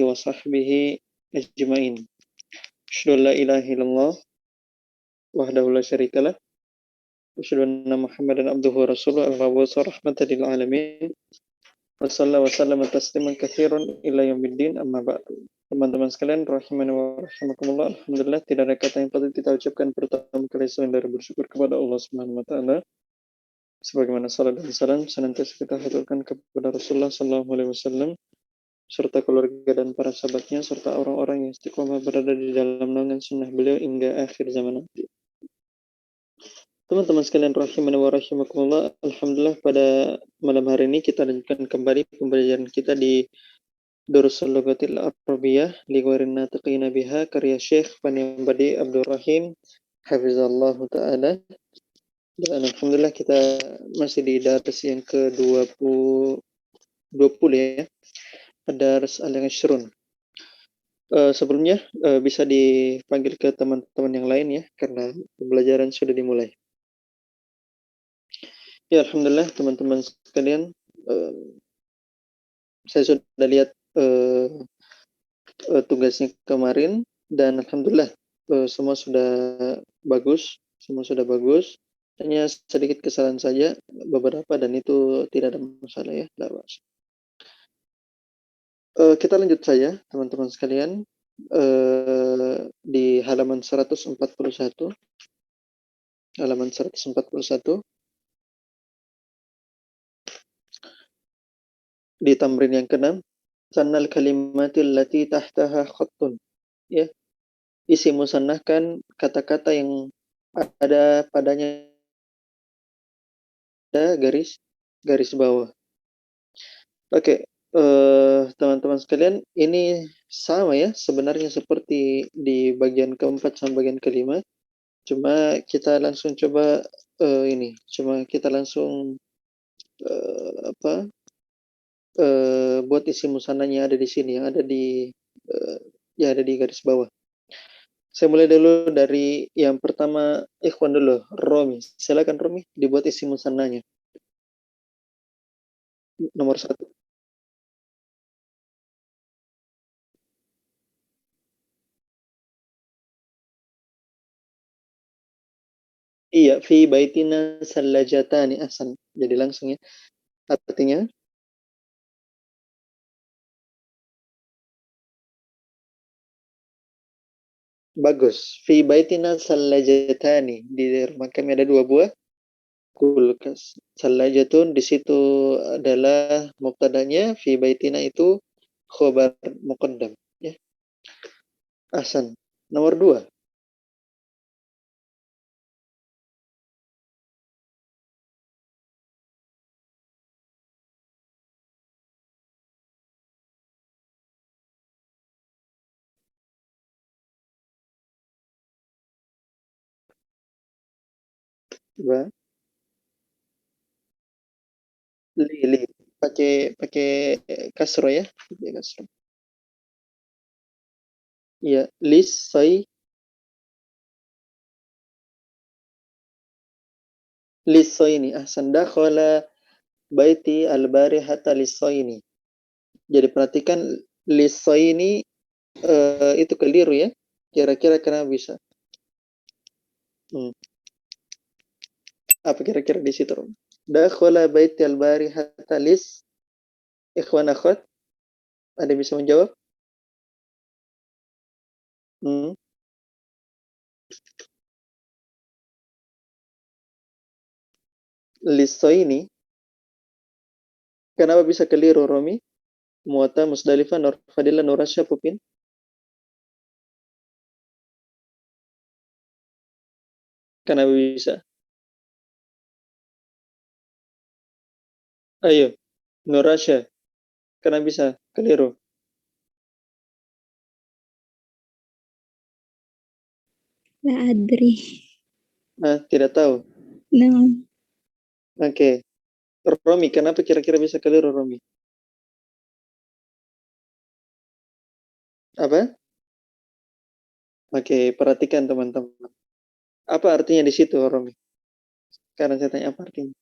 alihi wa sahbihi ajma'in. Asyhadu an la ilaha illallah wahdahu la syarikalah wa asyhadu anna Muhammadan abduhu wa rasuluhu al-mab'uts rahmatan lil alamin. Wa sallama tasliman katsiran ila yaumiddin amma ba'du. Teman-teman sekalian rahimani wa rahimakumullah, alhamdulillah tidak ada kata yang patut kita ucapkan pertama kali selain dari bersyukur kepada Allah Subhanahu wa taala. Sebagaimana salat dan salam senantiasa kita haturkan kepada Rasulullah sallallahu alaihi wasallam serta keluarga dan para sahabatnya serta orang-orang yang istiqomah berada di dalam naungan sunnah beliau hingga akhir zaman nanti. Teman-teman sekalian rahimani wa rahimakumullah, alhamdulillah pada malam hari ini kita lanjutkan kembali pembelajaran kita di Durusul Lughatil Arabiyyah li ghairin natiqina biha karya Syekh Paniambadi Abdul Rahim hafizallahu taala. Dan alhamdulillah kita masih di dars yang ke-20 ya. Dars al-Ashrun. Sebelumnya bisa dipanggil ke teman-teman yang lain ya, karena pembelajaran sudah dimulai. Ya, alhamdulillah teman-teman sekalian, saya sudah lihat tugasnya kemarin dan alhamdulillah semua sudah bagus, hanya sedikit kesalahan saja beberapa dan itu tidak ada masalah ya. Kita lanjut saja teman-teman sekalian di halaman 141. Di tamrin yang ke-6, sannal kalimatil lati tahtaha khattun. Ya, isi musannahkan kata-kata yang ada padanya ada garis bawah. Oke, teman-teman sekalian, ini sama ya sebenarnya seperti di bagian keempat sama bagian kelima. Cuma kita langsung coba kita langsung buat isi musannahnya ada di sini yang ada di ada di garis bawah. Saya mulai dulu dari yang pertama, ikhwan dulu, Romi. Silakan Romi, dibuat isi musannahnya. Nomor 1. Iya, fi baitina sallajatani ahsan. Jadi langsung ya. Artinya bagus. Fi baitina sallajatani. Di rumah kami ada 2 buah kulkas. Sallajatun di situ adalah mubtadanya, fi baitina itu khobar muqaddam ya. Ahsan. Nomor 2. Coba. Li. Pakai kasro ya. Pakai kasro. Iya, lisoini. Ahsan. Dakhala baiti al-barihata lisoini. Jadi perhatikan lisoini itu keliru ya. Kira-kira kenapa bisa? Apa kira-kira di situ? Dakhala baiti al-barihata ikhwan akhwat. Ada yang bisa menjawab? Lisoini. Kenapa bisa keliru Romi? Muata, Musdalifah, Nur Fadilah, Nur Rasya, Pupin. Kenapa bisa? Ayo, Nur Rasya. Kenapa bisa keliru? La adri. Tidak tahu. No. Oke. Romi, kenapa kira-kira bisa keliru Romi? Apa? Oke, perhatikan teman-teman. Apa artinya di situ Romi? Sekarang saya tanya apa artinya?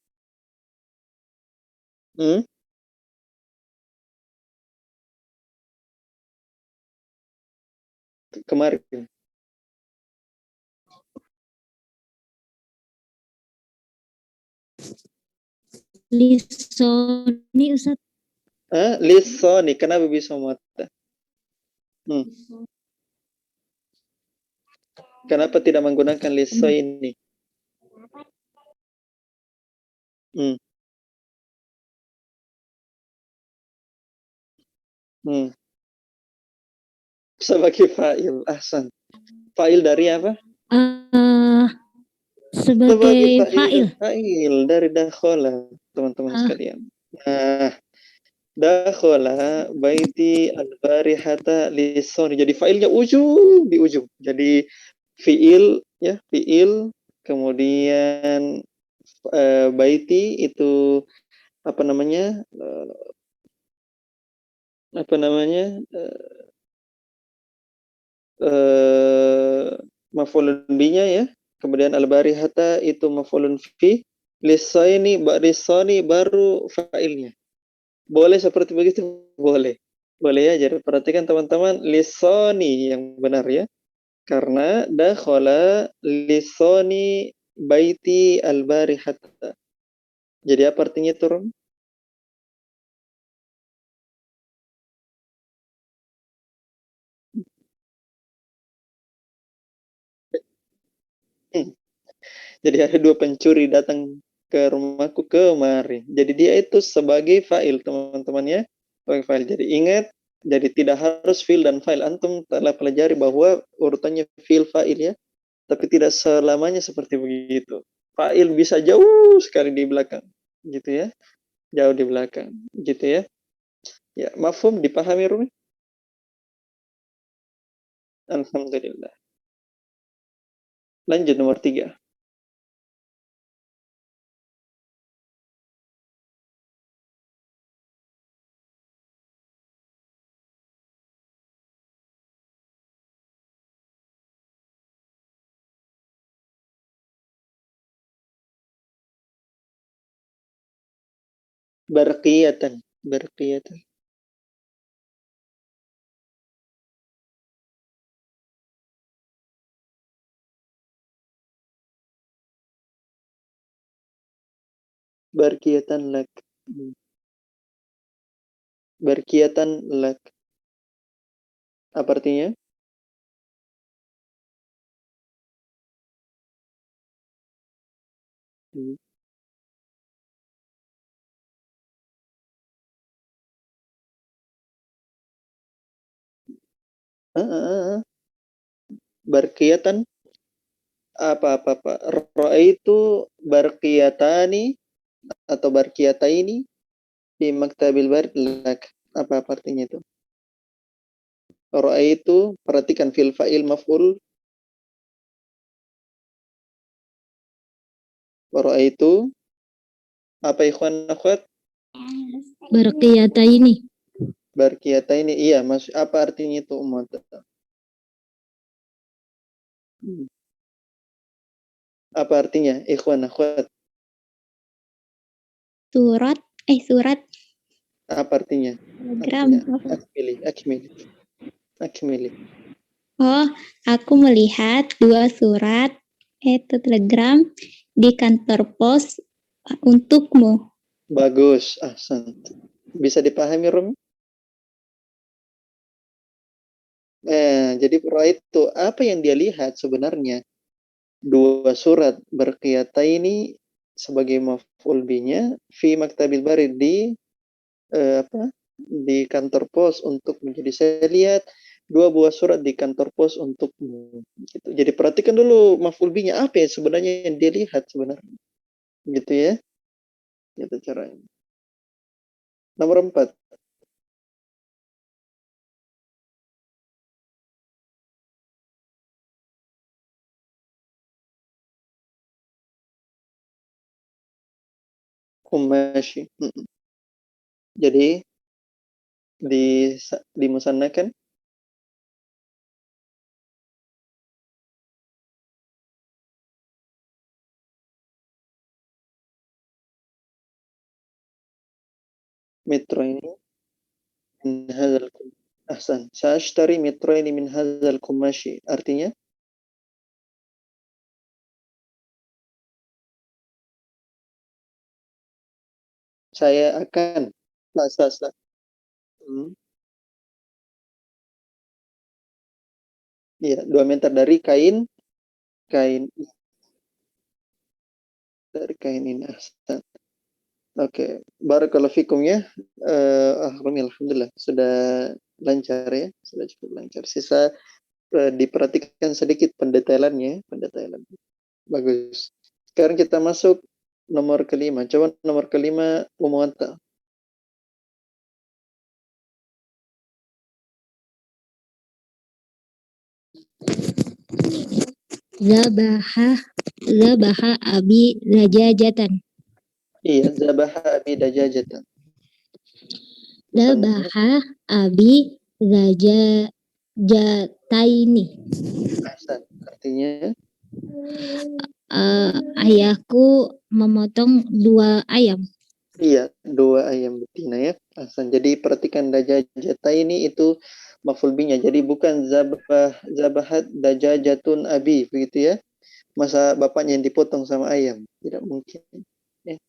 kemarin. Lisoni Ustaz. Lisoni, kenapa bisa mata? Kenapa tidak menggunakan lisoni? Hmm. Hmm. Sebagai fa'il, ahsan. Fa'il dari apa? Sebagai fa'il. Fa'il dari dakhola, teman-teman sekalian. Nah, dakhola baiti al-barihata lisoni. Jadi fa'ilnya ujung di ujung. Jadi fi'il ya, fi'il, kemudian baiti itu apa namanya? Apa namanya? Maf'ulun binya ya. Kemudian al-barihata itu maf'ulun fi. Lisani baru fa'ilnya. Boleh seperti begitu? Boleh. Boleh ya. Jadi perhatikan teman-teman, lisani yang benar ya. Karena dakhala lisani baiti al-barihata. Jadi apa artinya turun? Jadi ada dua pencuri datang ke rumahku kemarin. Jadi dia itu sebagai fa'il, teman-teman ya. Sebagai fa'il. Jadi ingat, jadi tidak harus fi'il dan fa'il. Antum telah pelajari bahwa urutannya fi'il fa'il ya. Tapi tidak selamanya seperti begitu. Fa'il bisa jauh sekali di belakang. Gitu ya. Jauh di belakang. Gitu ya. Ya, mafhum dipahami Rumi? Alhamdulillah. Lanjut nomor 3. Barqiyatan. Barqiyatan. Barqiyatan lak. Barqiyatan lak. Apa artinya? Hmm. Ah, ah, ah, ah. Barqiyatan apa? Ra'aitu barqiyatani atau barqiyataini di maktabil lak. Apa artinya itu? Ra'aitu, perhatikan fil fa'il maf'ul. Ra'aitu apa ikhwan akhwat? Barqiyataini. Barqiyataini, iya, maksud apa artinya itu umat? Hmm. Apa artinya ikhwan akhwat? Surat Apa artinya? telegram. Artinya akmili. Oh, aku melihat 2 surat telegram di kantor pos untukmu. Bagus, ahsan. Bisa dipahami Rum? Jadi itu apa yang dia lihat sebenarnya? 2 surat ini sebagai maf'ul binya fi maktabil barid di apa? Di kantor pos untuk menjadi, saya lihat 2 buah surat di kantor pos untukmu. Gitu. Jadi perhatikan dulu maf'ul binya apa ya sebenarnya yang dia lihat sebenarnya. Gitu ya. Gitu caranya. Nomor 4. Kumashi. Jadi di dimusannakan metro ini min hadzal Ahsan. Sa'ashtari mitraini min hadzal qumashi. Artinya? Saya akan. Sa. Hmm. Iya, 2 meter dari kain dari kain ini. Ahsan. Oke, barakallahu fikum ya. Alhamdulillah sudah lancar ya, sudah cukup lancar. Sisa diperhatikan sedikit pendetailannya. Bagus. Sekarang kita masuk nomor kelima. Coba nomor kelima Umuata. Zabaha abi dajajatan. Iya, zabaha abi dajajatan. Zabaha abi dajajataini. Ahsan. Artinya? Ayahku memotong 2 ayam. Iya, 2 ayam betina ya. Ahsan. Jadi perhatikan dajajata ini itu maf'ul binya. Jadi bukan zabahat dajajatun abi begitu ya. Masa bapaknya yang dipotong sama ayam? Tidak mungkin. Ya.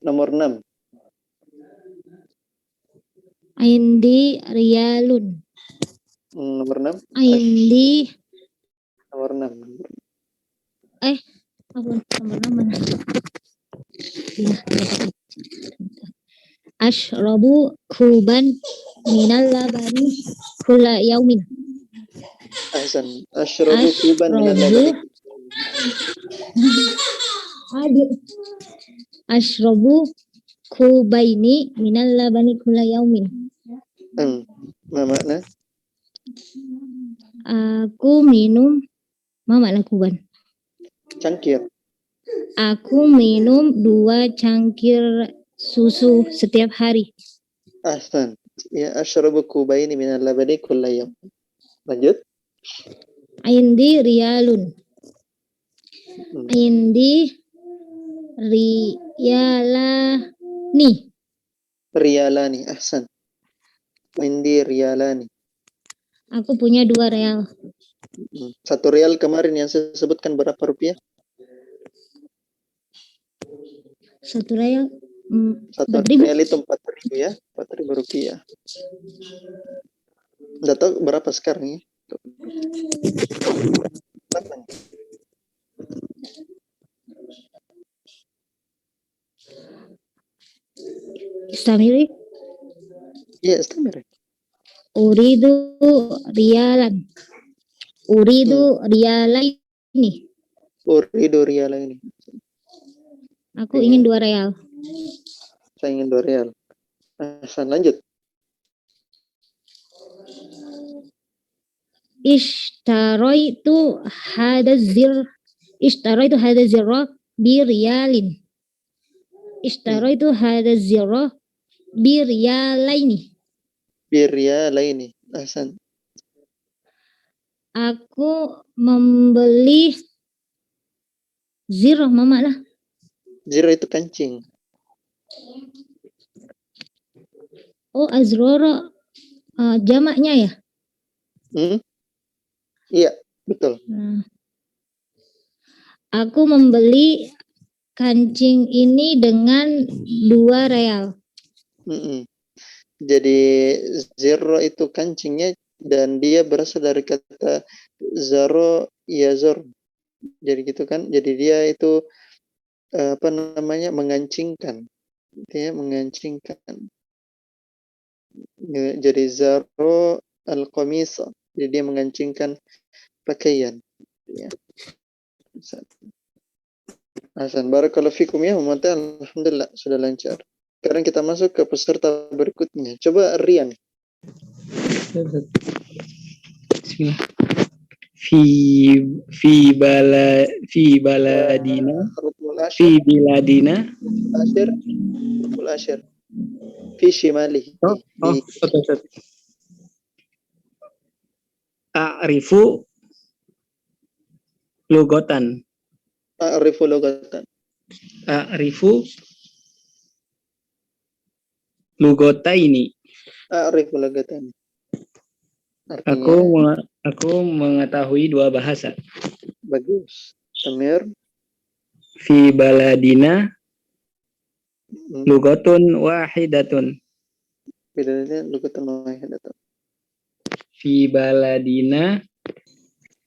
Nomor 6. Aindi riyalun. Nomor 6. Aindi Nomor 6. nomor 6 mana? Ashrabu kuban minal labani kulla yaumin. Ahsan. Ashrabu kuban minal labani. Ashrabu kubaini minal labani kulla yaumin. Ma makna? Aku minum makna kuban. Cangkir. Aku minum 2 cangkir susu setiap hari. Ahsan. Ya, ashrabu kubaini minal labani kulla yawm. Lanjut. Aindi riyalun. Aindi riyalani. Riyalani. Ahsan. Aindi riyalani. Aku punya 2 real. 1 real kemarin yang saya sebutkan berapa rupiah? 1 real 1 4.000. real itu 4.000 ya. 4.000 rupiah. Nggak tahu berapa sekarang ya. Istamiri. Iya, istamir. Uridu rialan. Uridu rialaini. Uridu rialaini. Aku ingin 2 real. Saya ingin 2 real. Ahsan, lanjut. Ishtaraitu hada zirra bi riyalin. Ishtaraitu hada zirra bi riyalaini. Bi riyalaini. Ahsan. Aku membeli zirah mama lah. Zirah itu kancing. Oh, azrora jamaknya ya? Iya, betul. Aku membeli kancing ini dengan 2 real. Jadi zero itu kancingnya dan dia berasal dari kata zaro yazor. Jadi gitu kan. Jadi dia itu mengancingkan. Dia mengancingkan. Jadi zaro al-qamisa. Jadi dia mengancingkan pakaian. Ya. Hasan, barakallahu fikum ya, alhamdulillah sudah lancar. Sekarang kita masuk ke peserta berikutnya. Coba Rian. Bismillah. Fi baladina Ashir fi shimalihi. A'rifu lugatan. A'rifu lugatan. A'rifu lugataini. A'rifu lugatan. Artinya Aku mengetahui dua bahasa. bagus. Tamir. Fi baladina Hmm. lugatun wahidatun. Bedanya lugatan wahidatun. Fi baladina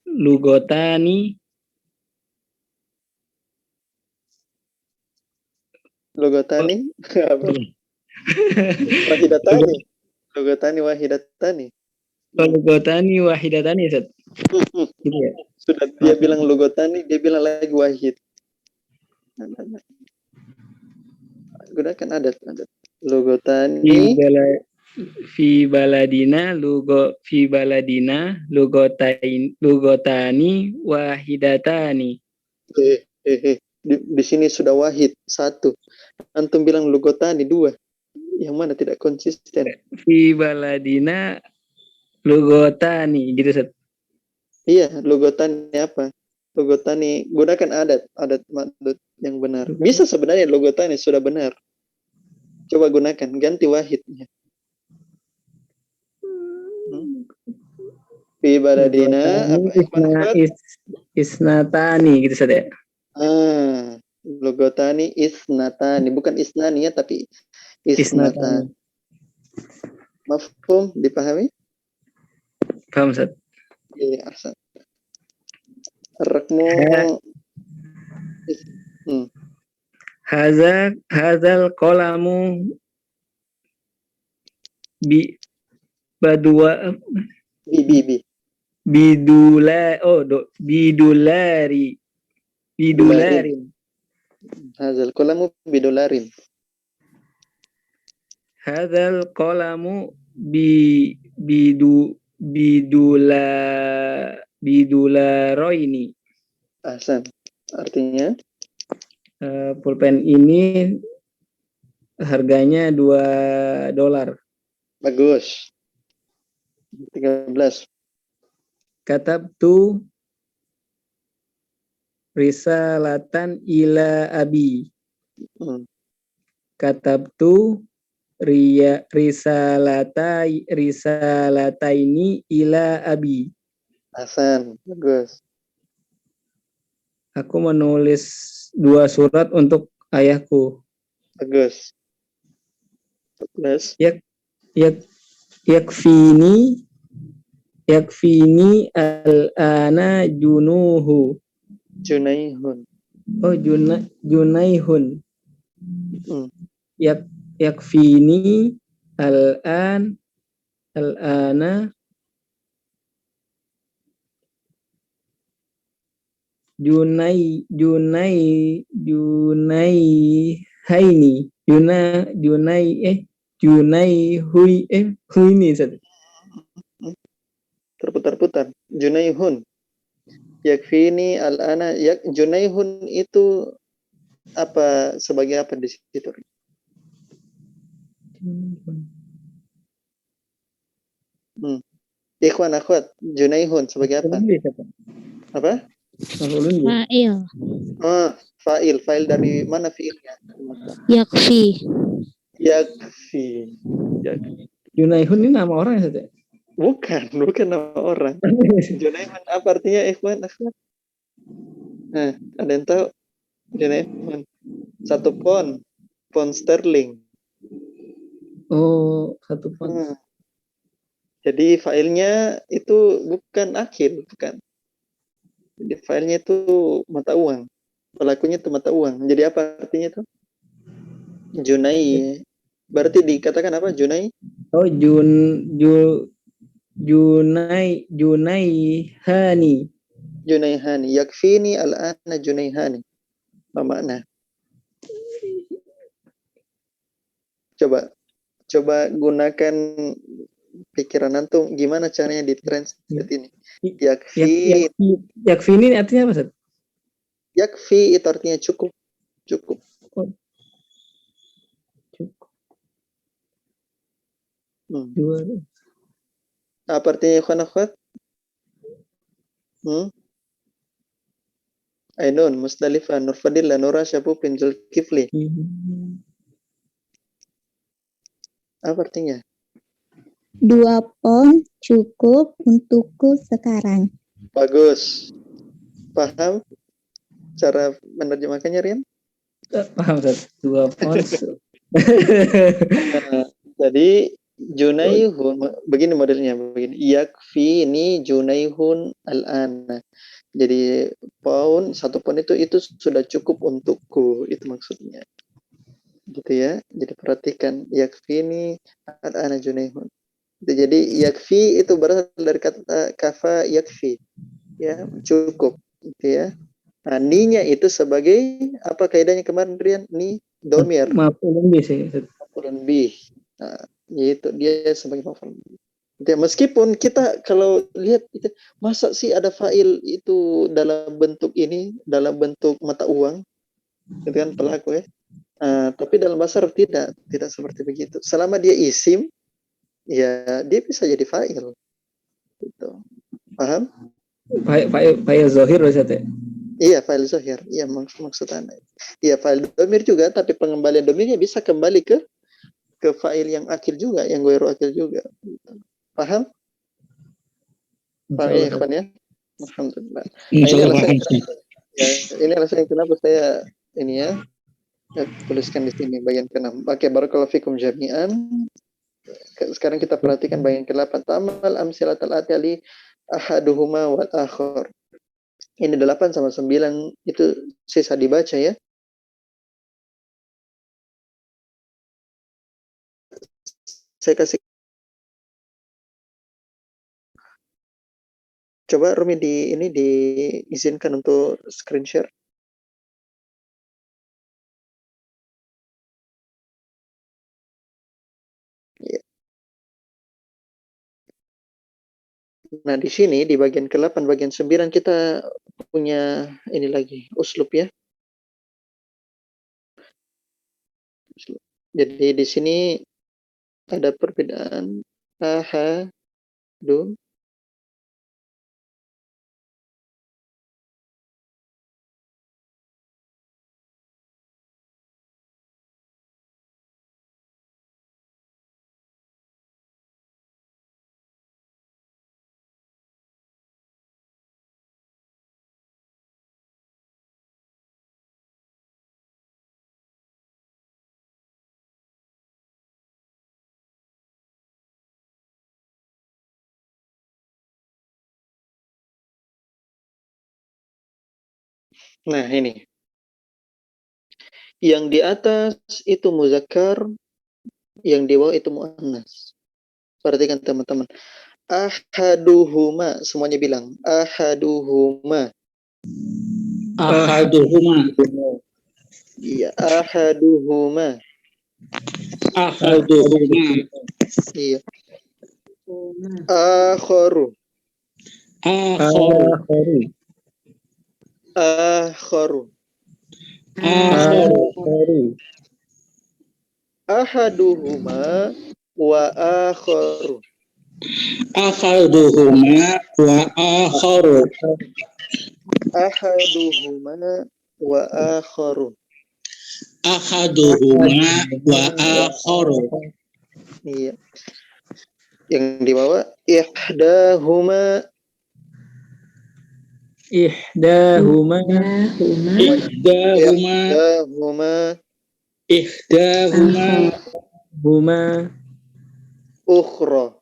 lugotani Lugatani apa? Wahidatani. Lugatani wahidatani. lugotani wahidatani, Ustaz. Gitu ya. Sudah dia bilang lugatani, dia bilang lagi wahid. Gunakan adat. Lugatani Fi baladina lugotani wahidatani. Di sini sudah wahid satu. Antum bilang lugotani dua. Yang mana tidak konsisten? Fi baladina lugotani gitu, Ustaz. Iya, lugotani apa? Lugotani gunakan adat madud yang benar. Bisa sebenarnya lugotani sudah benar. Coba gunakan, ganti wahidnya. Fi baladina apa? Isnatani gitu, Ustaz ya. Lugotani isnatani, bukan isnani ya, tapi isnatani. Mafhum, dipahami? Paham, Ustaz. Iya, ahsan. Rakmu Hazal qalamu badua bidularin. Hazal qalamu bidolarin. Hazal qalamu bidularoini. Ahsan. Artinya pulpen ini harganya $2. bagus. 13. Katabtu risalatan ila abi. Katabtu risalataini ila abi. Ahsan, bagus. Aku menulis 2 surat untuk ayahku. Bagus. 14. Yakfini al-ana junuhu. Junaihun. Oh, Junaihun. Yakfini al-ana Junaihuni. Terputar-putar. Junaihun. Yakfini al-ana. Junaihun itu apa, sebagai apa di situ? Ikhwan akhwat, Junaihun sebagai apa? Apa? Fa'il. Fa'il dari mana fi'ilnya? Yakfi. Junaihun ini nama orang ya, Ustaz? Bukan nama orang. Junaihun apa artinya, ikhwan akhwat? Ada yang tahu? Junaihun 1 pound sterling. Oh, 1 pound. Jadi filenya itu bukan akil, bukan. Jadi filenya itu mata uang. Pelakunya itu mata uang. Jadi apa artinya itu? Junai. Berarti dikatakan apa? Junai? Oh, Junaihani. Junaihani. Yakfini al-ana Junaihani. Apa makna? Coba gunakan pikiran antum, gimana caranya ditranslate ini? Yakfi ini artinya apa, Ustaz? Yakfi itu artinya cukup. Cukup. Apa artinya, ikhwan akhwat? Ainun, Musdalifah, Nurfadillah, Nura, Syabupin, Zulkifli. Apa artinya? 2 pon cukup untukku sekarang. Bagus. Paham cara menerjemahkannya, Rian? Paham Ustaz? 2 pounds. Nah, jadi Junaihun begini modelnya begini. Yakfi ini Junaihun al-ana. Jadi pound 1 pound itu sudah cukup untukku, itu maksudnya. Gitu ya. Jadi perhatikan yakfi ini al-ana Junaihun. Jadi yakfi itu berasal dari kata kafa yakfi. Ya, cukup gitu ya. Nah, ni-nya itu sebagai apa kaidahnya kemarin Rian? Ni domir. Maf'ulun bih sih. Maf'ulun bih. Nah, yaitu dia sebagai maf'ulun bih. Ya, meskipun kita kalau lihat itu masa sih ada fa'il itu dalam bentuk ini, dalam bentuk mata uang, gitu kan pelaku ya. Tapi dalam bahasa Arab tidak seperti begitu. Selama dia isim, ya dia bisa jadi fa'il. Gitu. Paham? Fa'il zahir Ustaz ya? Iya, fa'il zahir. Iya, maksudnya. Iya, fa'il domir juga, tapi pengembalian domirnya bisa kembali ke fa'il yang akil juga, yang ghairu akil juga. Paham? Paham ya, ikhwan ya? Alhamdulillah. Ini alasan kenapa saya ini ya tuliskan di sini bagian ke-6. Oke, barakallahu fikum jami'an. Sekarang kita perhatikan bagian ke-8. Tamal amsilatal atali ahaduhuma wal akhar. Ini 8 sama 9 itu sisa dibaca ya. Saya kasih. Coba Rumi diizinkan untuk screen share. Ya. Nah, di sini di bagian ke-8, bagian 9 kita punya ini lagi, uslub ya. Jadi di sini ada perbedaan ahadu. Nah, ini. Yang di atas itu muzakkar, yang di bawah itu muannas. Perhatikan teman-teman. Ahaduhuma, semuanya bilang ahaduhuma. Ahaduhuma. Iya, ahaduhuma. Ahaduhuma. Iya. Akharu. Akharu. Akharu. Akharu. Ahaduhuma wa akharu. Ahaduhuma wa akharu. Ahaduhuma wa akharu. Ahaduhuma wa akharu. Iya. Yang di bawah ihdahuma. Ihdahuma. Ihdahuma. Huma. Ukhra.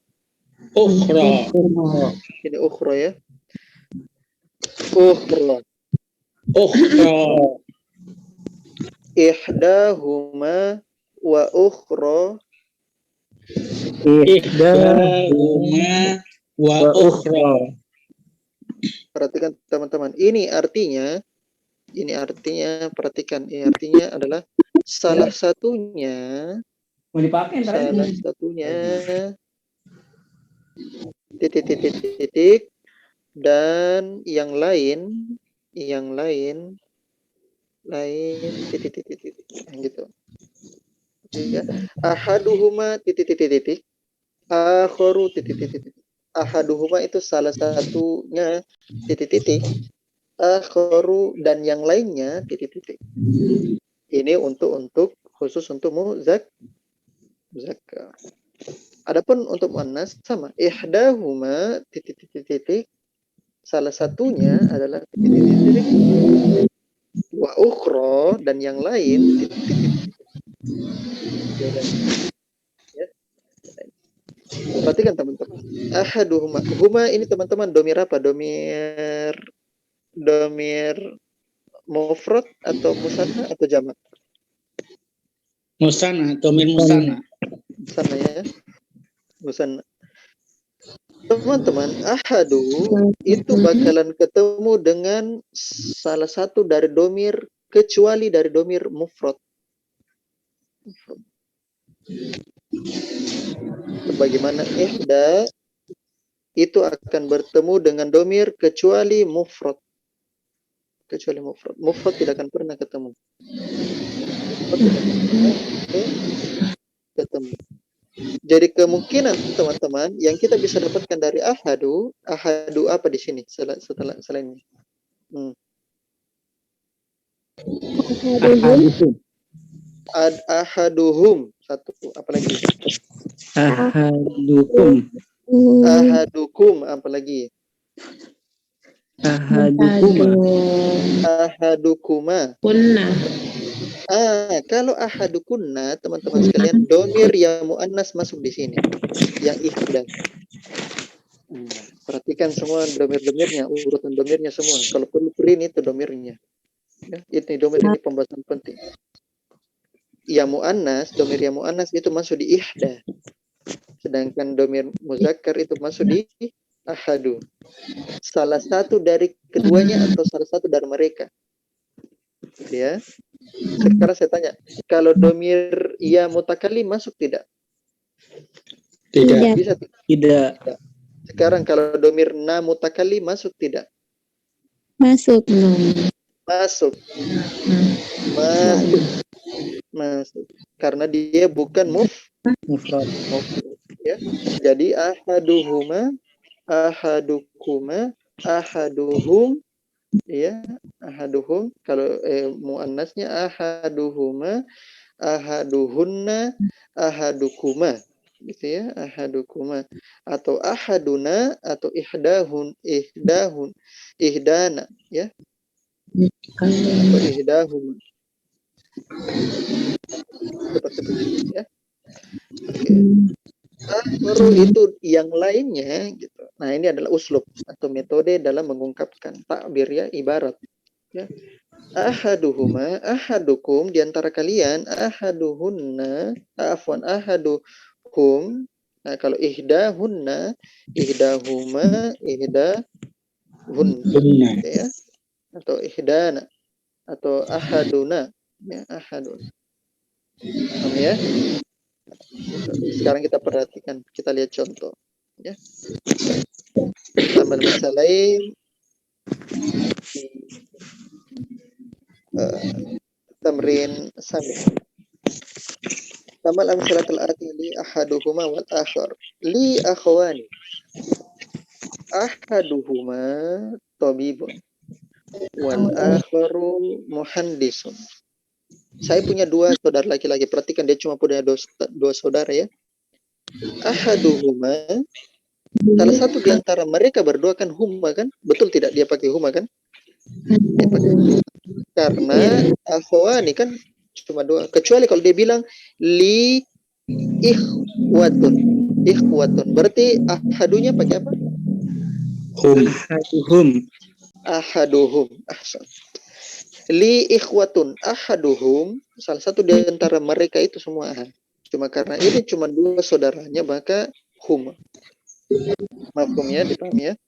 Ini ukhra ya. Ukhra. Ihdahuma wa ukhra. Ihdahuma wa ukhra. Perhatikan teman-teman. Ini artinya perhatikan. Ini artinya adalah salah satunya. Mau dipakai Salah satunya. Titik. Dan yang lain titik gitu ya. Ahaduhuma titik akharu titik. Ahaduhuma itu salah satunya titik akharu dan yang lainnya titik. Ini untuk khusus untuk muzakkar. Adapun untuk muannas sama, ihdahuma titik salah satunya adalah titik wa ukhra dan yang lain titik. Ya. Perhatikan teman-teman. Ahaduhuma. Huma ini teman-teman domir apa? Domir mufrad atau musanna atau jamak? Musana, domir musana. Musanna ya. Musanna. Teman-teman, ahadu itu bakalan ketemu dengan salah satu dari domir kecuali dari domir mufrad. Sebagaimana ihda itu akan bertemu dengan domir kecuali mufrad. Kecuali mufrad. Mufrad tidak akan pernah ketemu. Mufrad tidak akan pernah ketemu. Jadi kemungkinan teman-teman yang kita bisa dapatkan dari ahadu apa di sini selainnya? Ahaduhum satu, apa lagi? Ahadukum apa lagi? Ahadukuma. Kalau ahadukunna teman-teman sekalian, domir yang muannas masuk di sini, yang ihda. Perhatikan semua domir-domirnya, urutan domirnya semua. Kalau perlu print itu domirnya. Ya, ini domir ini pembahasan penting. Yang muannas, domir yang muannas itu masuk di ihda. Sedangkan domir muzakkar itu masuk di ahadu. Salah satu dari keduanya atau salah satu dari mereka. Ya. Sekarang saya tanya, kalau domir ya mutakallim masuk tidak? Tidak. Bisa Tidak. Sekarang kalau domir na mutakallim masuk tidak? Masuk. Masuk. Karena dia bukan Mufrad. Ya. Jadi ahadukuma, ahaduhum, ya, ahaduhum. Kalau muannasnya ahaduhuma, ahaduhunna, ahadukuma, gitu ya, ahadukuma, atau ahaduna, atau ihdana, ya, atau ihdahuma. Seperti itu ya. Oke. Baru itu yang lainnya gitu. Nah, ini adalah uslub atau metode dalam mengungkapkan takbir ya, ibarat ya. Ahaduhuma, ahadukum di antara kalian, ahaduhunna, ahaduhum. Nah, kalau ihdahunna, ihdahuma, ihdahunna ya. Atau ihdana atau ahaduna ya, ahadun. Paham ya? Sekarang kita perhatikan, kita lihat contoh ya. Tambal misalain tamrin sami. Tambal amsalatul ati li ahaduhuma wal akhar. Li akhwani. Ahaduhuma tabibun wal akharu muhandisun. Saya punya dua saudara laki-laki. Perhatikan, dia cuma punya dua saudara ya. Ahaduhuma, salah satu di antara mereka berdua kan huma kan? Betul tidak dia pakai huma kan? Dia pakai huma. Karena akhwani kan cuma dua. Kecuali kalau dia bilang li ikhwatun. Berarti ahadunya pakai apa? Ahaduhum. Li ikhwatun ahaduhum, salah satu di antara mereka itu semua ahad. Cuma karena ini cuma dua saudaranya, maka hum. Mafhumnya dipahami ya?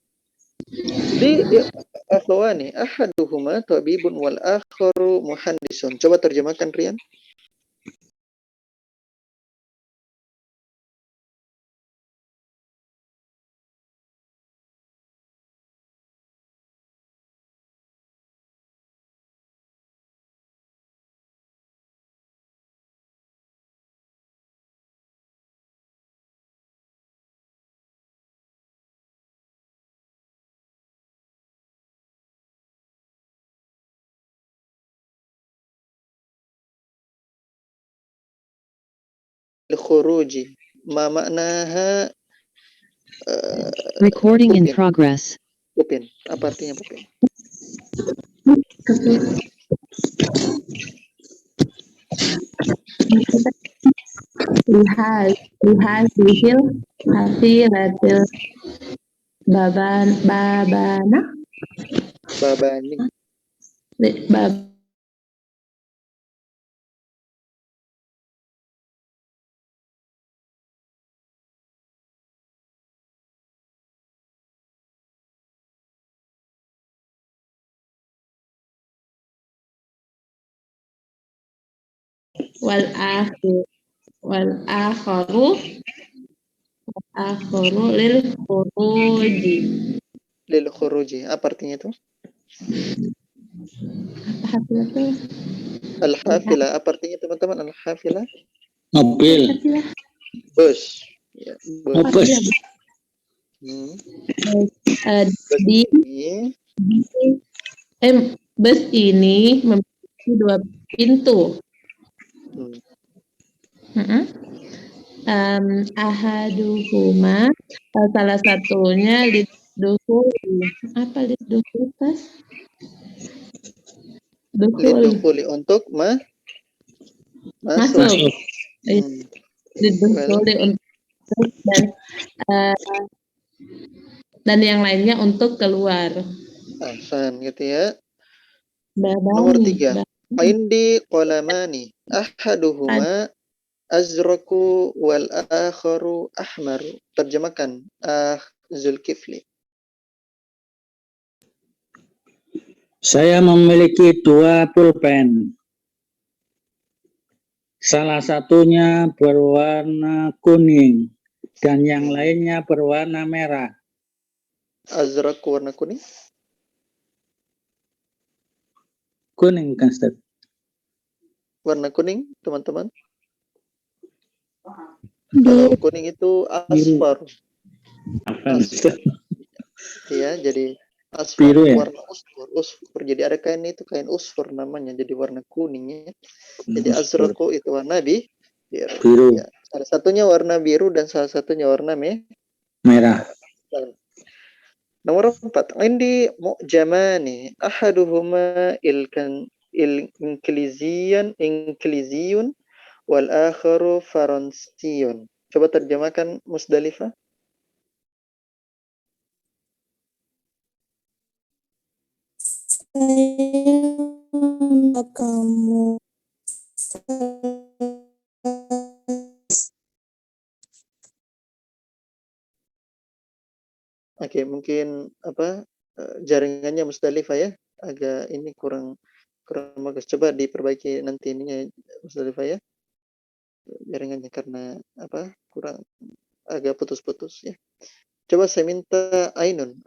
Li akhwani ahaduhuma tabibun wal akharu muhandisun. Coba terjemahkan Rian. Khuruji Ma maknaha Recording in Pupin. progress. Pupin. Apa artinya Pupin? Lihazihil hafiratil babana Babani. bab wal akhir wal akharu lil khuruji. Lil khuruji. Apa artinya itu? Hafilah tuh Al-hafilah. Apa artinya teman-teman? Al-hafilah. Mobil. hafilah Bus. Ya, bus. Oh, bus. Hmm. Bus Bus ini ini. bus ini memiliki 2 pintu. Hmm. Ahaduhuma salah satunya lidukhuli. Apa lidukhuli pas? Dukhul Lidukuli untuk masuk. masuk. Hmm. Lidukhuli untuk dan yang lainnya untuk keluar. Ahsan gitu ya. Babani. Nomor 3. Indi qalamani. Ahaduhuma azraku wal akharu ahmaru. Terjemahkan Zulkifli. Saya memiliki 2 pulpen. Salah satunya berwarna kuning dan yang lainnya berwarna merah. Azraku warna kuning. Kuning kan, Ustaz? Warna kuning, teman-teman. Kalau kuning itu asfar. Asfar. Ya, jadi asfar Biru ya? warna usfur. Jadi ada kain itu kain usfur namanya, jadi warna kuningnya. Jadi azraku itu warna biru. Ya, salah satunya warna biru dan salah satunya warna merah. Nomor 4. Indi mu'jamani. Ahaduhuma Inkliziyun wal akharu Faransiyun. Coba terjemahkan Musdalifah. Kamu Oke, mungkin jaringannya Musdalifah ya, agak ini kurang bagus. Coba diperbaiki nanti ininya Musdalifah ya, jaringannya karena kurang agak putus-putus ya. Coba saya minta Ainun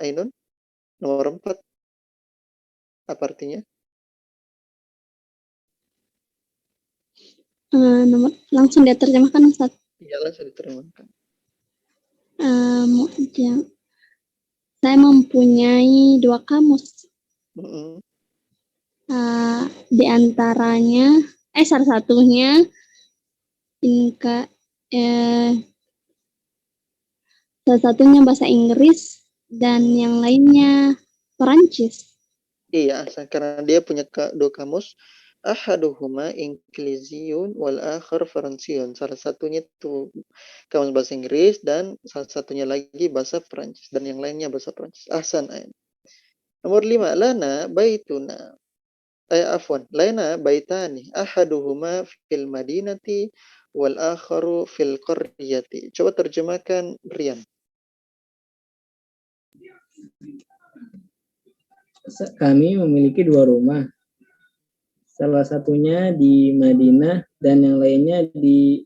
nomor 4, apa artinya? langsung dia terjemahkan Ustaz. Iya, langsung diterjemahkan. Saya mempunyai 2 kamus. Di antaranya salah satunya salah satunya bahasa Inggris dan yang lainnya Perancis. Iya, karena dia punya 2 kamus. Ahaduhuma Inkliziyun wal akhar Faransiyun. Salah satunya itu kamus bahasa Inggris dan salah satunya lagi bahasa Perancis dan yang lainnya bahasa Perancis. Ahsan. Nomor 5. Lana baitani. Ahaduhuma fil madinati wal akharu fil qaryati. Coba terjemahkan Rian. Kami memiliki 2 rumah. Salah satunya di Madinah dan yang lainnya di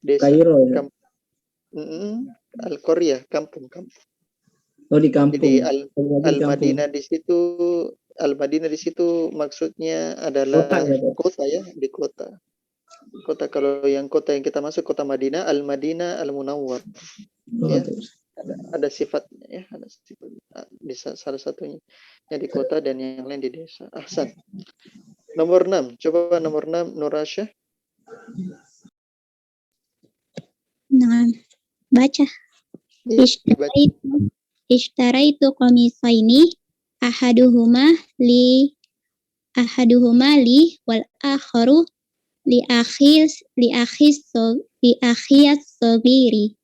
Desa. Kairo ya. Al-Qaryah, kampung. Oh, di kampung. Jadi Al-Madinah di situ maksudnya adalah kota ya, di kota. Kota, kalau yang kota yang kita masuk kota Madinah, Al-Madinah Al-Munawwar. Ya. Ada sifatnya ya, ada sifat di salah satunya di kota dan yang lain di desa. Ahsan. Nomor 6. Coba nomor 6 Nurasya. Nah, baca. Iya, dibaca. Ishtaraitu qamisaini li ahaduhuma li wal akharu li akhis sabiri.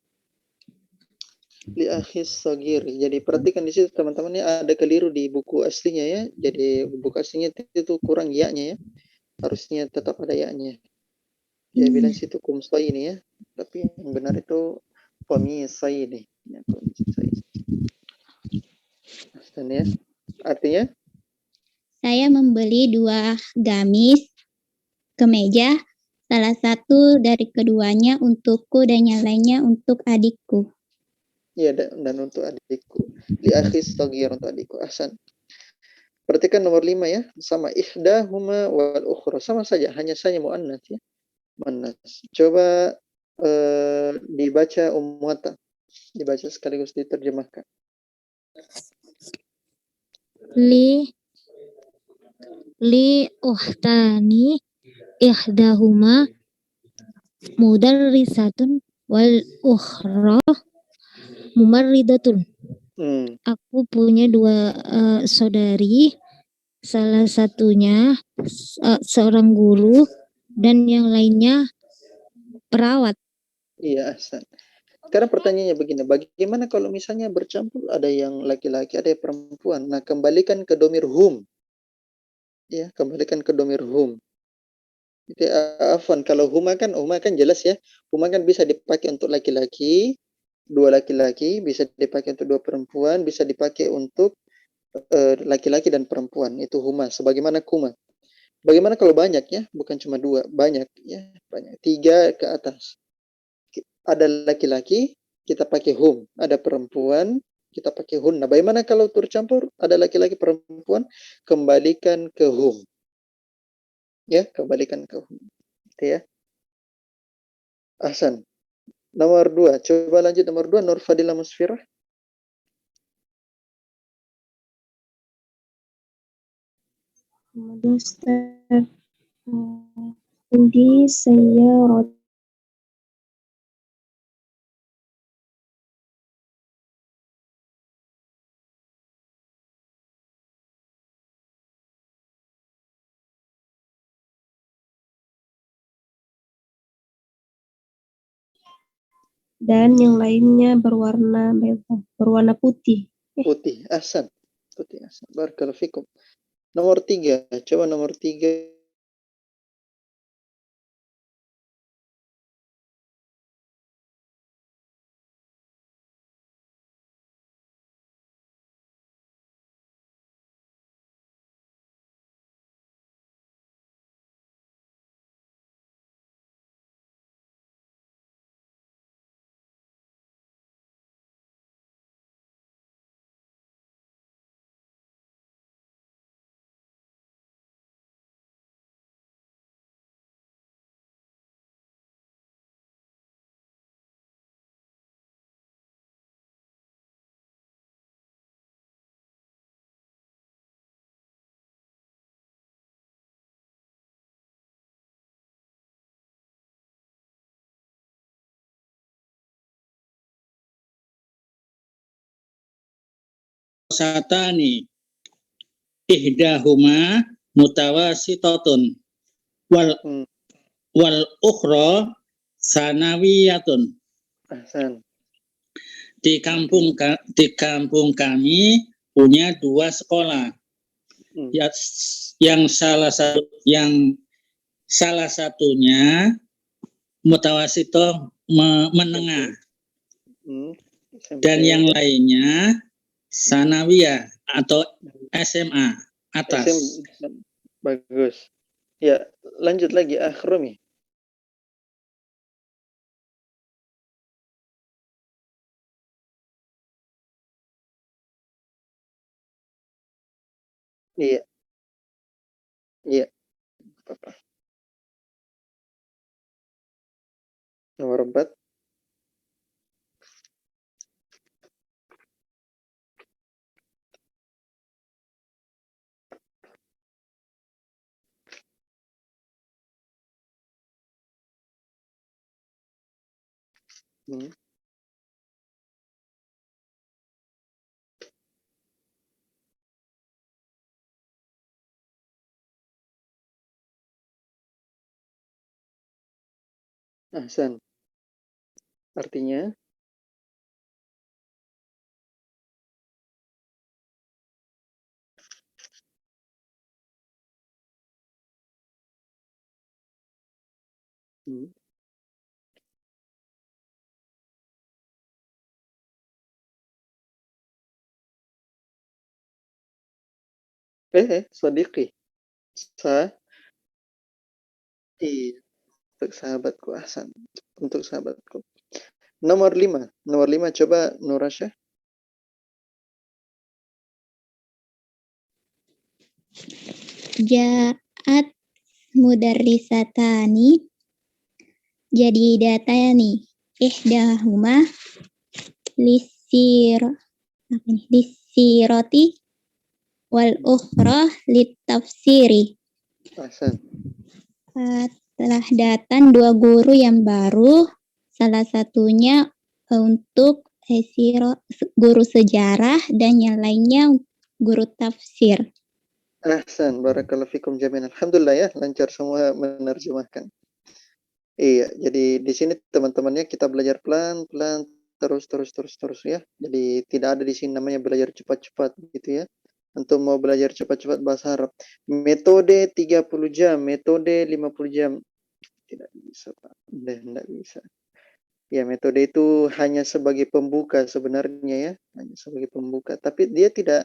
Li akhis sagir. Jadi perhatikan di situ teman-teman ya, ada keliru di buku aslinya ya. Jadi buku aslinya itu kurang ya-nya ya. Harusnya tetap ada ya-nya. Dia bilang situ kumsai ini ya. Tapi yang benar itu komisai ini. Ya, komisai. Dan ya. Artinya Saya membeli 2 gamis kemeja, salah satu dari keduanya untukku dan yang lainnya untuk adikku. ya, dan untuk adikku. Li akhis sagir untuk adikku. Ahsan. Perhatikan nomor 5 ya. Sama ihdahuma wal ukhra. Sama saja, hanya saja muannas ya. Muannas. Coba dibaca Muhatta. Dibaca sekaligus diterjemahkan. Li uhtani ihdahuma mudarrisatun wal ukhra mumarridatun. Aku punya 2 saudari, salah satunya seorang guru dan yang lainnya perawat. Iya, ahsan. Sekarang pertanyaannya begini, bagaimana kalau misalnya bercampur ada yang laki-laki, ada yang perempuan? Nah, kembalikan ke domir hum. Ya, kembalikan ke domir hum. Jadi, afwan, kalau huma kan jelas ya. Huma kan bisa dipakai untuk laki-laki, 2 laki-laki, bisa dipakai untuk 2 perempuan, bisa dipakai untuk laki-laki dan perempuan. Itu huma, sebagaimana kuma. Bagaimana kalau banyak ya? Bukan cuma 2, banyak ya, banyak. 3 ke atas. Ada laki-laki, kita pakai hum. Ada perempuan, kita pakai hun. Nah, bagaimana kalau tercampur? Ada laki-laki, perempuan, kembalikan ke hum. Ya, kembalikan ke hum. Itu ya. Ahsan. Nomor 2. Coba lanjut nomor 2. Nur Fadila Musfirah. Ustaz, di sayyarat dan yang lainnya berwarna putih. Putih. Ahsan. Putih. Ahsan. Barakallahu fikum. Nomor 3. Coba nomor 3. Satani ihdahuma mutawasitatun wal ukhra sanawiyatun. Ahsan. Di kampung kami punya 2 sekolah. Yang salah satunya mutawasito menengah. Dan yang lainnya sanawiyah atau SMA atas. Bagus. Ya, lanjut lagi Akhrumi. Iya. Iya. Apa? Nomor 4. Hmm. Ahsan. Artinya, hmm. Sadiqi. Sa, iya, untuk sahabatku, Ahsan. Untuk sahabatku. Nomor 5. Nomor 5 coba Nurasya. Ja'at mudarrisatani jadidatani ihdahuma lisir apa nih lisiroti wal ukhra litafsiri. Ahsan. Telah datang dua guru yang baru, salah satunya untuk guru sejarah dan yang lainnya guru tafsir. Ahsan. Barakallahu fikum jami'an. Alhamdulillah ya, lancar semua menerjemahkan. Iya, jadi di sini teman-temannya kita belajar pelan-pelan terus ya. Jadi tidak ada di sini namanya belajar cepat-cepat gitu ya. Untuk mau belajar cepat-cepat bahasa Arab. Metode 30 jam, metode 50 jam. Tidak bisa, Pak. Tidak bisa. Ya, metode itu hanya sebagai pembuka sebenarnya ya. Hanya sebagai pembuka. Tapi dia tidak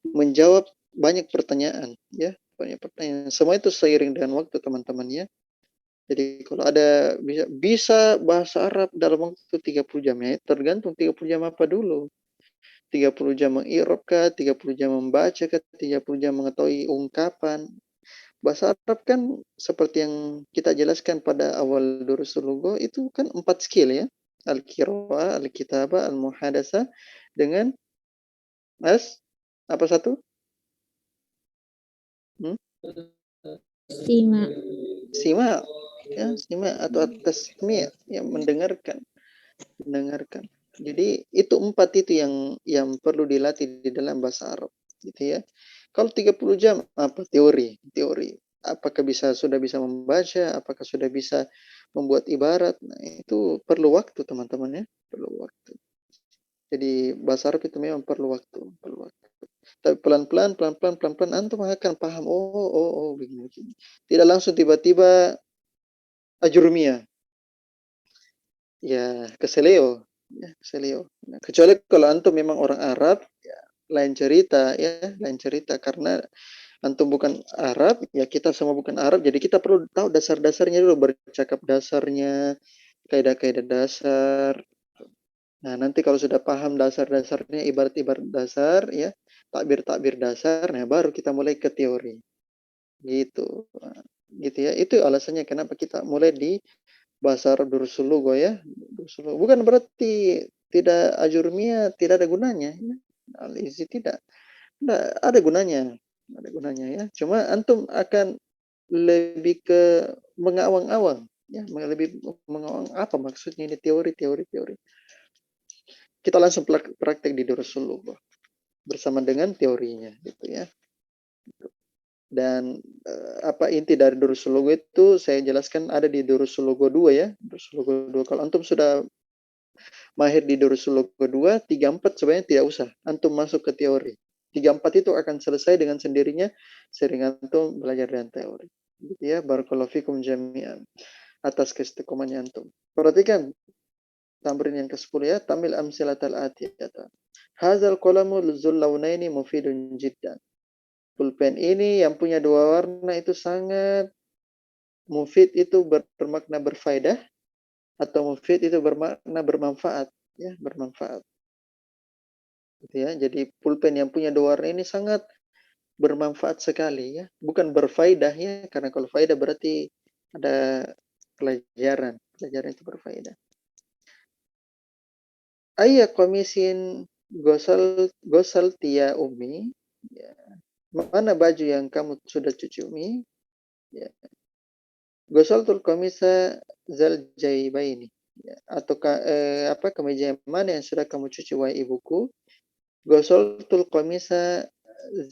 menjawab banyak pertanyaan ya. Banyak pertanyaan. Semua itu seiring dengan waktu teman-teman ya. Jadi kalau ada bisa bahasa Arab dalam waktu 30 jam ya, tergantung 30 jam apa dulu. 30 jam mengirab kah, 30 jam membaca kah, 30 jam mengetahui ungkapan. Bahasa Arab kan seperti yang kita jelaskan pada awal Durusul Lugha itu kan 4 skill ya. Al-qiraah, al-kitabah, al-muhadasah dengan apa satu? Simak. Simak ya, simak atau at-tasmi' yang mendengarkan. Jadi itu 4 itu yang perlu dilatih di dalam bahasa Arab gitu ya. Kalau 30 jam apa teori. Apakah sudah bisa membaca, apakah sudah bisa membuat ibarat. Nah, itu perlu waktu teman-teman ya, perlu waktu. Jadi bahasa Arab itu memang perlu waktu. Tapi pelan-pelan antum akan paham. Oh begini. Tidak langsung tiba-tiba ajurumiyah. Ya, keseleo. Nah, kecuali kalau antum memang orang Arab, ya, lain cerita karena antum bukan Arab, ya kita semua bukan Arab, jadi kita perlu tahu dasar-dasarnya dulu, bercakap dasarnya, kaidah-kaidah dasar. Nah, nanti kalau sudah paham dasar-dasarnya, ibarat-ibarat dasar, ya, takbir-takbir dasar, nah baru kita mulai ke teori. Gitu. Nah, gitu ya. Itu alasannya kenapa kita mulai di bahasa Arab Durusul Lugha ya. Bukan berarti tidak ajurumiyah tidak ada gunanya ya. Al-Izi tidak. Ada gunanya. Ada gunanya ya. Cuma antum akan lebih ke mengawang-awang ya, lebih mengawang apa maksudnya ini teori. Kita langsung praktek di Durusul Lugha bersama dengan teorinya gitu ya. Dan apa inti dari Durusul Lugha itu saya jelaskan ada di Durusul Lugha 2 ya. Durusul Lugha 2. Kalau antum sudah mahir di Durusul Lugha 2, 3-4 sebenarnya tidak usah. Antum masuk ke teori. 3-4 itu akan selesai dengan sendirinya sering antum belajar dengan teori. Gitu ya. Barakallahu fikum jami'an. Atas keistiqomannya antum. Perhatikan tamrin yang ke-10 ya. Tamil amsilatal atiyata. Hazal qalamu luzul launaini mufidun jiddan. Pulpen ini yang punya 2 warna itu sangat mufid, itu bermakna berfaedah, atau mufid itu bermakna bermanfaat ya, bermanfaat gitu ya. Jadi pulpen yang punya 2 warna ini sangat bermanfaat sekali ya, bukan berfaedah ya, karena kalau faedah berarti ada pelajaran itu berfaedah. Ayya komisin gosal tia umi ya. Mana baju yang kamu sudah cuci umi ya. Gosaltul komisa zal jaibaini. atau kemeja yang mana yang sudah kamu cuci wahai ibuku? Ghasaltul qamisa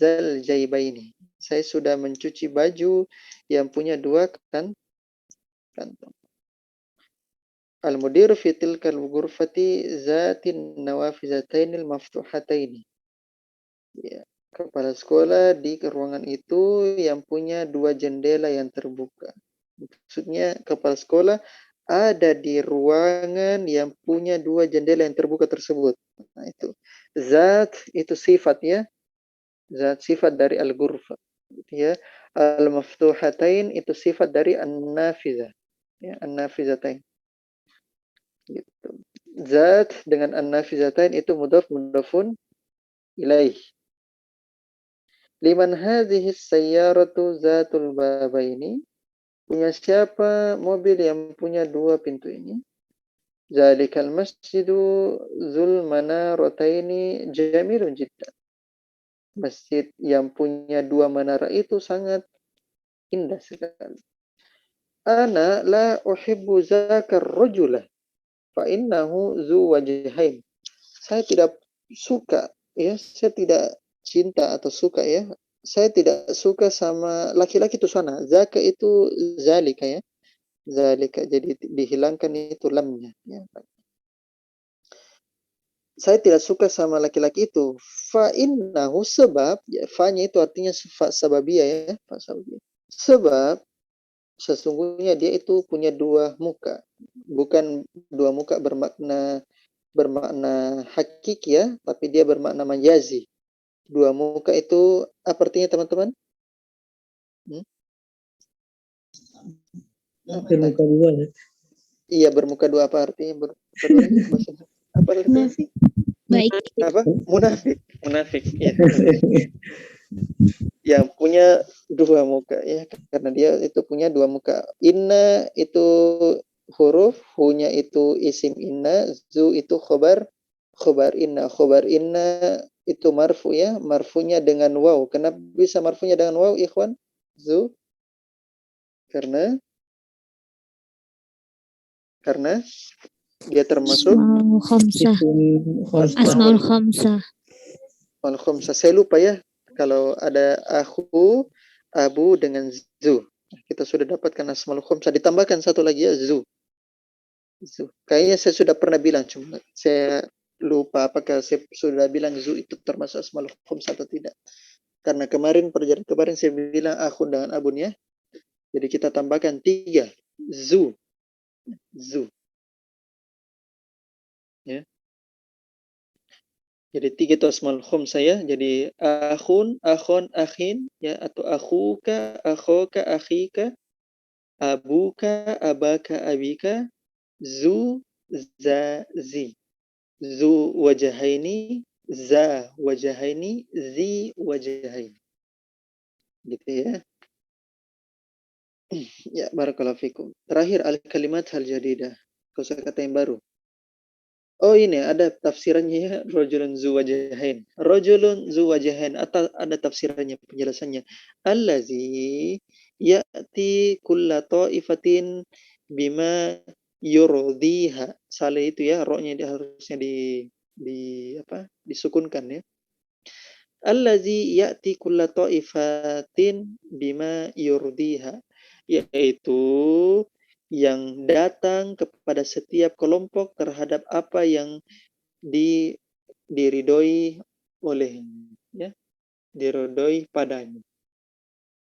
zal jaibaini. Saya sudah mencuci baju yang punya dua kantong. Al-mudir fi tilkal ghurfati zatin nawafizatainil maftuhataini. Ya, kepala sekolah di ruangan itu yang punya dua jendela yang terbuka. Maksudnya kepala sekolah ada di ruangan yang punya dua jendela yang terbuka tersebut. Nah, itu. Zat itu sifatnya. Zat sifat dari al-ghurfa. Ya. Al-maftuhatain itu sifat dari an-nafizah. Ya, an-nafizatain. Gitu. Zat dengan an-nafizatain itu mudhafun ilaih. Liman hadhihi sayyaratu zatul babaini? Punya siapa mobil yang punya dua pintu ini? Zalikal masjidu zul manarataini jamilun jiddan. Masjid yang punya dua menara itu sangat indah sekali. Ana la uhibbu zakar rajula fa innahu zu wajhain. Saya tidak suka, ya, saya tidak cinta atau suka, ya. Saya tidak suka sama laki-laki itu sana. Zaka itu zalika, ya. Zalika, jadi dihilangkan itu lamnya, ya. Saya tidak suka sama laki-laki itu. Fa innahu, sebab, ya, fa-nya itu artinya fa sababiyah, ya, fa sababiyah. Sebab sesungguhnya dia itu punya dua muka. Bukan dua muka bermakna hakiki, ya, tapi dia bermakna majazi. Dua muka itu apa artinya, teman-teman? Bermuka dua, ya. Iya, bermuka dua apa artinya? Bermuka dua lagi bahasa apa artinya? Munafik. Baik. Apa? Munafik. Ya. Yang punya dua muka, ya, karena dia itu punya dua muka. Inna itu huruf, hu-nya itu isim inna, zu itu khobar inna. Khobar inna itu marfu, ya, marfunya dengan waw. Kenapa bisa marfunya dengan waw, ikhwan? Zu? Karena dia termasuk Asmaul khamsah. Asmaul khamsah. Asmaul khamsah. Saya lupa, ya, kalau ada aku, abu dengan zu. Kita sudah dapatkan asmaul khamsah. Ditambahkan satu lagi, ya, zu. Kayaknya saya sudah pernah bilang, cuma saya lupa apakah saya sudah bilang zu itu termasuk asmaul khamsah atau tidak. Karena perjalanan kemarin saya bilang akhun dengan abun, ya. Jadi kita tambahkan 3. Zu. Ya. Jadi 3 itu asmaul khamsah, ya. Jadi akhun, akhon, akhin, ya, atau akhuka, akhoka, akhika, abuka, abaka, abika, zu, za, zi. Zu wajahaini, za wajahaini, zi wajahaini. Gitu, ya. Ya, barakallahu fikum. Terakhir al-kalimat hal-jadidah. Kosakata yang baru. Oh, ini ada tafsirannya, ya, rajulun zu wajahain. Rajulun zu wajahain, atau ada tafsirannya, penjelasannya. Allazi ya'ti kulla ta'ifatin bima yurdiha. Salah itu, ya, ro-nya harusnya disukunkan, ya. Allazi ya'ti kulla ta'ifatin bima yurdiha, yaitu yang datang kepada setiap kelompok terhadap apa yang diridhoi olehnya, ya, diridhoi padanya,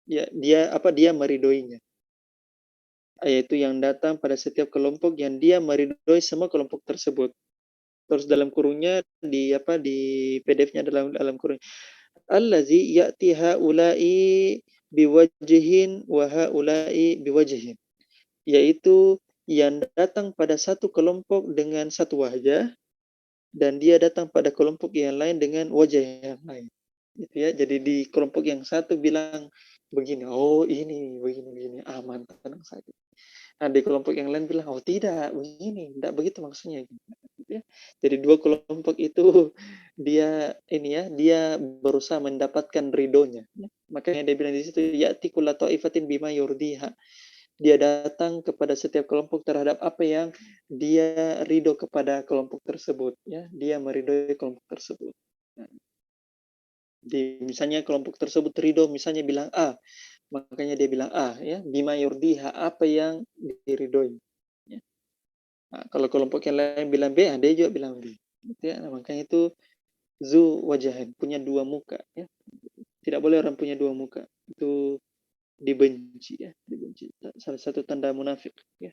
ya, dia meridhoinya, yaitu yang datang pada setiap kelompok yang dia meridhoi semua kelompok tersebut. Terus dalam kurungnya di PDF-nya dalam kurung allazi ya'ti haula'i biwajhin wa haula'i biwajhin, yaitu yang datang pada satu kelompok dengan satu wajah dan dia datang pada kelompok yang lain dengan wajah yang lain. Gitu, ya. Jadi di kelompok yang satu bilang begini, oh ini begini aman, tenang saja. Nah, di kelompok yang lain bilang, oh tidak, begini, tidak begitu maksudnya. Gitu, ya. Jadi dua kelompok itu dia berusaha mendapatkan ridhonya. Ya. Makanya dia bilang di situ, ya'ti kulla ta'ifatin bima yurdiha. dia datang kepada setiap kelompok terhadap apa yang dia ridho kepada kelompok tersebut, ya, dia meridhoi kelompok tersebut. Nah, misalnya kelompok tersebut ridho, misalnya bilang A, makanya dia bilang A, ya, bima yurdiha, apa yang diridhoi. Ya. Nah, kalau kelompok yang lain bilang B, dia juga bilang B. Gitu ya. Nah, makanya itu zu wajahin, punya dua muka. Ya. Tidak boleh orang punya dua muka. Itu dibenci, ya, dibenci. Salah satu tanda munafik. Ya.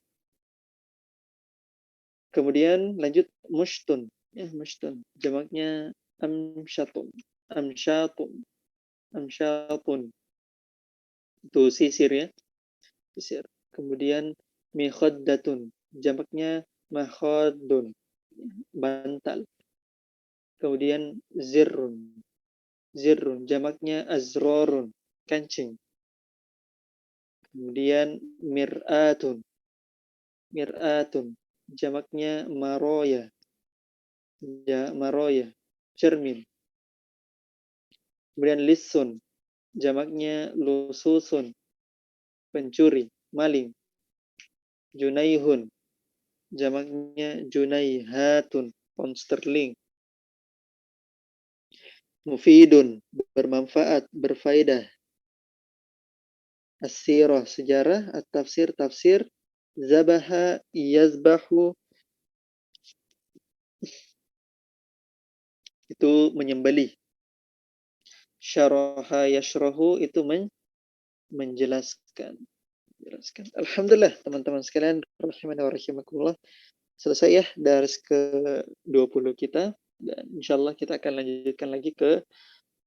Kemudian lanjut mushtun, ya, mushtun. Jamaknya amsyatun, amsyatun, amsyatun. Itu sisir, ya, sisir. Kemudian mikhaddatun, jamaknya makhadun, bantal. Kemudian zirrun, zirrun, jamaknya azrorun, kancing. Kemudian mir'atun, mir'atun, jamaknya maroya, ya, maroya, cermin. Kemudian lisun, jamaknya lususun, pencuri, maling. Junaihun, jamaknya junaihatun, pound sterling. Mufidun, bermanfaat, berfaedah. As-sirah, sejarah. At-tafsir, tafsir. Zabaha, yazbahu, itu menyembelih. Syaraha, yashrahu, itu menjelaskan. Alhamdulillah, teman-teman sekalian, rahimani wa rahimakumullah. Selesai, ya, dars ke-20 kita. Dan insyaallah kita akan lanjutkan lagi ke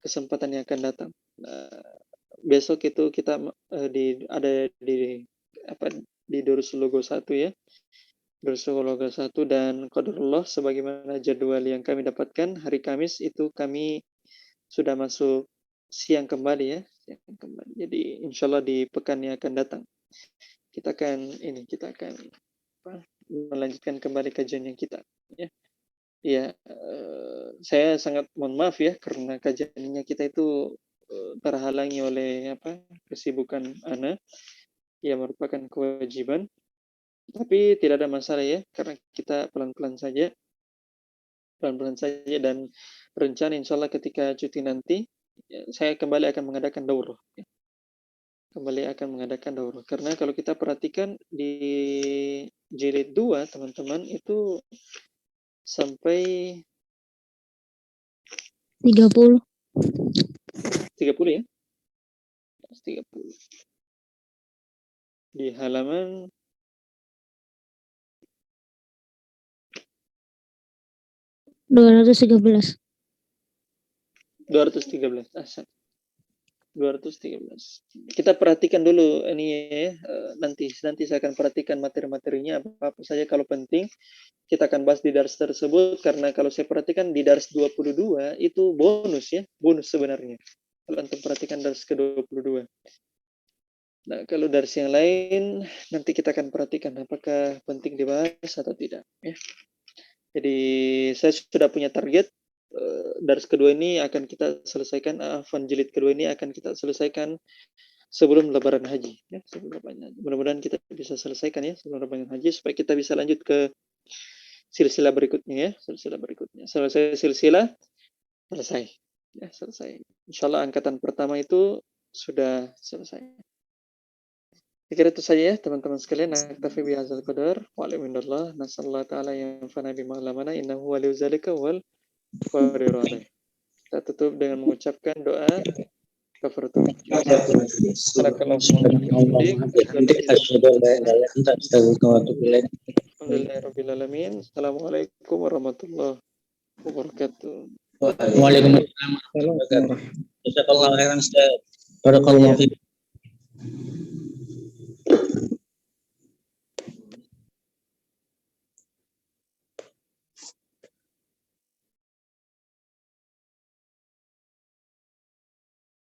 kesempatan yang akan datang. Besok itu kita ada di Durus Logo 1, ya. Durus Logo 1, dan qadarullah sebagaimana jadwal yang kami dapatkan hari Kamis itu kami sudah masuk siang kembali, ya. Siang kembali. Jadi insyaallah di pekan yang akan datang kita akan melanjutkan kembali kajian yang kita, ya. Ya, saya sangat mohon maaf, ya, karena kajiannya kita itu terhalangi oleh kesibukan Ana yang merupakan kewajiban. Tapi tidak ada masalah, ya, karena kita pelan-pelan saja, dan rencana insyaallah ketika cuti nanti, ya, saya kembali akan mengadakan daurah, ya. Karena kalau kita perhatikan di jilid 2, teman-teman, itu sampai 30. 30, ya. 30. Di halaman 213. 213. 213. Kita perhatikan dulu ini, ya. Nanti saya akan perhatikan materi-materinya apa saja. Kalau penting kita akan bahas di dars tersebut, karena kalau saya perhatikan di dars 22 itu bonus, ya, bonus sebenarnya. Kalau antum perhatikan dars ke-22. Nah, kalau dars yang lain nanti kita akan perhatikan apakah penting dibahas atau tidak, ya. Jadi saya sudah punya target. Dars kedua ini akan kita selesaikan, jilid kedua ini akan kita selesaikan sebelum lebaran haji, ya, sebelum lebaran haji. Mudah-mudahan kita bisa selesaikan, ya, sebelum lebaran haji supaya kita bisa lanjut ke silsilah berikutnya, ya, selesai silsilah, selesai, ya, selesai. Insyaallah angkatan pertama itu sudah selesai. Saya kira itu saja, ya, teman-teman sekalian. Naktafi bihadzal qadar wa alhamdulillah, nasallahu ta'ala yang fana bima alamana innahu waliyyu dzalika wal qadiru alaih. Kita tutup dengan mengucapkan doa kafaratul majlis. Alhamdulillahirabbil alamin. Assalamualaikum warahmatullahi wabarakatuh. Waalaikumsalam warahmatullahi wabarakatuh. Jazakallahu khairan, Ustaz. Barakallahu fiik.